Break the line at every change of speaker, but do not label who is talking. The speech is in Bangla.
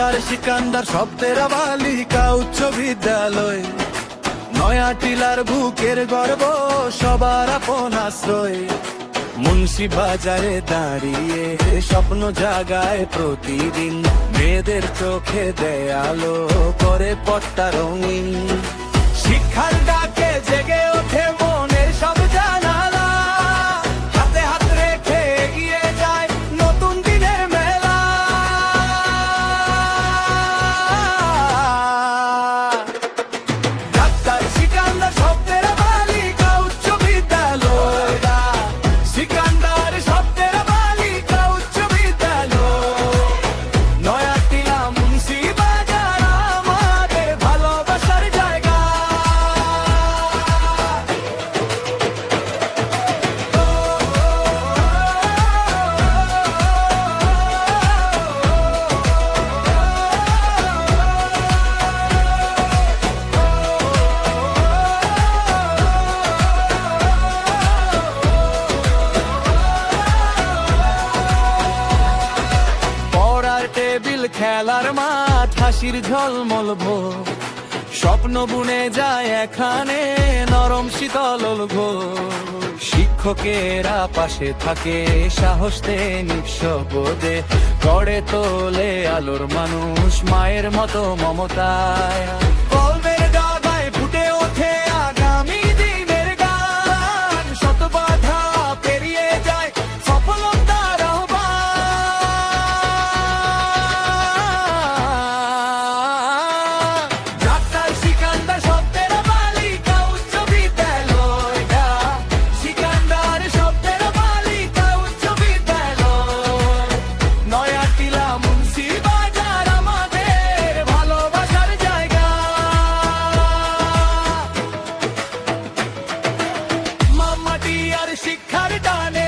ডাক্তার সিকান্দার শব্দের বালিকা উচ্চ বিদ্যালয়, নয়া টিলার বুকের গর্ব সবার আপন আশ্রয়। মুন্সি বাজারে দাঁড়িয়ে স্বপ্ন জাগায় প্রতিদিন, মেয়েদের চোখে দেয় আলো, করে পট্টা রঙিন। শিক্ষার ডাকে জেগে ওঠে মনের সব জানালা, হাতে হাত রেখে এগিয়ে যায় নতুন দিনের মেলা। ডাক্তার সিকান্দার শব্দের বালিকা উচ্চ বিদ্যালয়, সিকান্দার শব্দের বালিকা উচ্চ বিদ্যালয়, নয়া টিলা মুন্সি বাজার আমাদের ভালোবাসার জায়গা। পড়ার টেবিল, খেলার মাঠ, হাসির ঝলমল ভোর, স্বপ্ন বুনে যায় এখানে নরম শীতল ঘোর। শিক্ষকেরা পাশে থাকে সাহস দেয় নিঃশব্দে, গড়ে তোলে আলোর মানুষ মায়ের মতো মমতায়। কলমের ডাগায় ফুটে ওঠে আগামী দিনের গান, শত বাধা পেরিয়ে যায় সফলতার আহ্বান। ডাক্তার সিকান্দার শব্দের বালিকা উচ্চ বিদ্যালয়, সিকান্দার শব্দের বালিকা উচ্চ বিদ্যালয়, নয়া টিলা মুন্সি বাজার আমাদের ভালোবাসার জায়গা। মামাটি আর শিক্ষার টানে